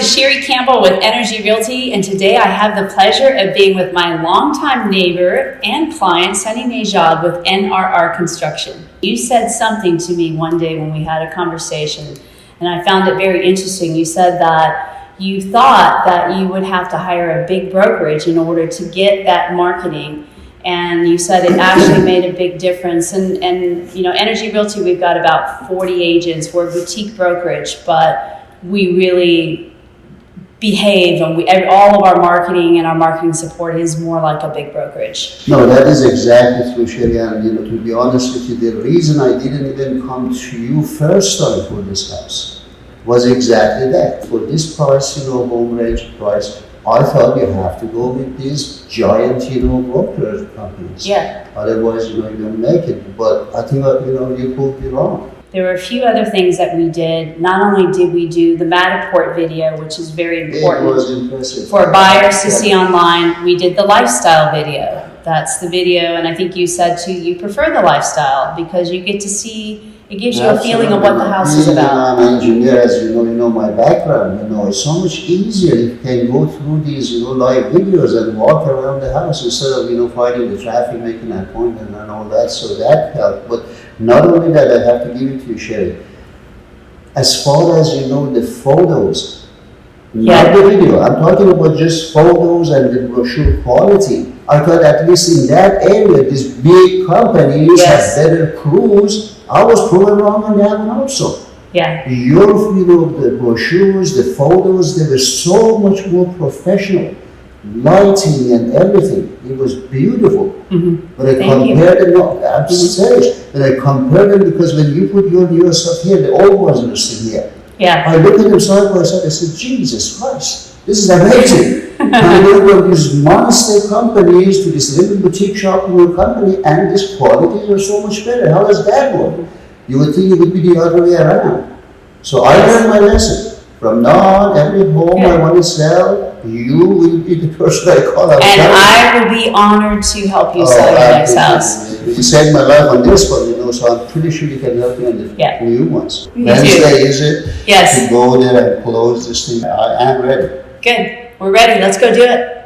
is Sherry Campbell with Energy Realty, and today I have the pleasure of being with my longtime neighbor and client, Sunny Najad with NRR Construction. You said something to me one day when we had a conversation, and I found it very interesting. You said that you thought that you would have to hire a big brokerage in order to get that marketing, and you said it actually made a big difference. And you know, Energy Realty, we've got about 40 agents. We're a boutique brokerage, but we really behave, and all of our marketing and our marketing support is more like a big brokerage. No, that is exactly true, Sherry. And to be honest with you, the reason I didn't even come to you first time for this house was exactly that. For this price, home range price, I thought you have to go with these giant, brokerage companies. Yeah. Otherwise, you don't make it. But I think, you proved me wrong. There were a few other things that we did. Not only did we do the Matterport video, which is very important. It was impressive. For buyers to see online. We did the lifestyle video. That's the video, and I think you said too, you prefer the lifestyle because you get to see, it gives you a feeling of what the house is about. I'm an engineer, as you know my background, it's so much easier if you can go through these, live videos and walk around the house instead of, fighting the traffic, making an appointment and all that, so that helped. But not only that, I have to give it to you, Sherry. As far as the photos, not the video, I'm talking about just photos and the brochure quality. I thought at least in that area, these big companies have better crews. I was proven wrong on that one also. Yeah. Your, the brochures, the photos, they were so much more professional. Lighting and everything, it was beautiful. Mm-hmm. But I compared them, I'm serious. But I compared them because when you put your stuff here, the old ones are sitting here. Yeah. I looked at them side by side, I said, Jesus Christ, this is amazing. I look from these monster companies to this little boutique shopping company, and this quality are so much better. How does that work? You would think it would be the other way around. So I learned my lesson. From now on, every home I want to sell, you will be the person I call. And I will be honored to help you sell your next house. You saved my life on this one, so I'm pretty sure you can help me on the new ones. Wednesday, is it? Yes. To go there and close this thing. I am ready. Good. We're ready. Let's go do it.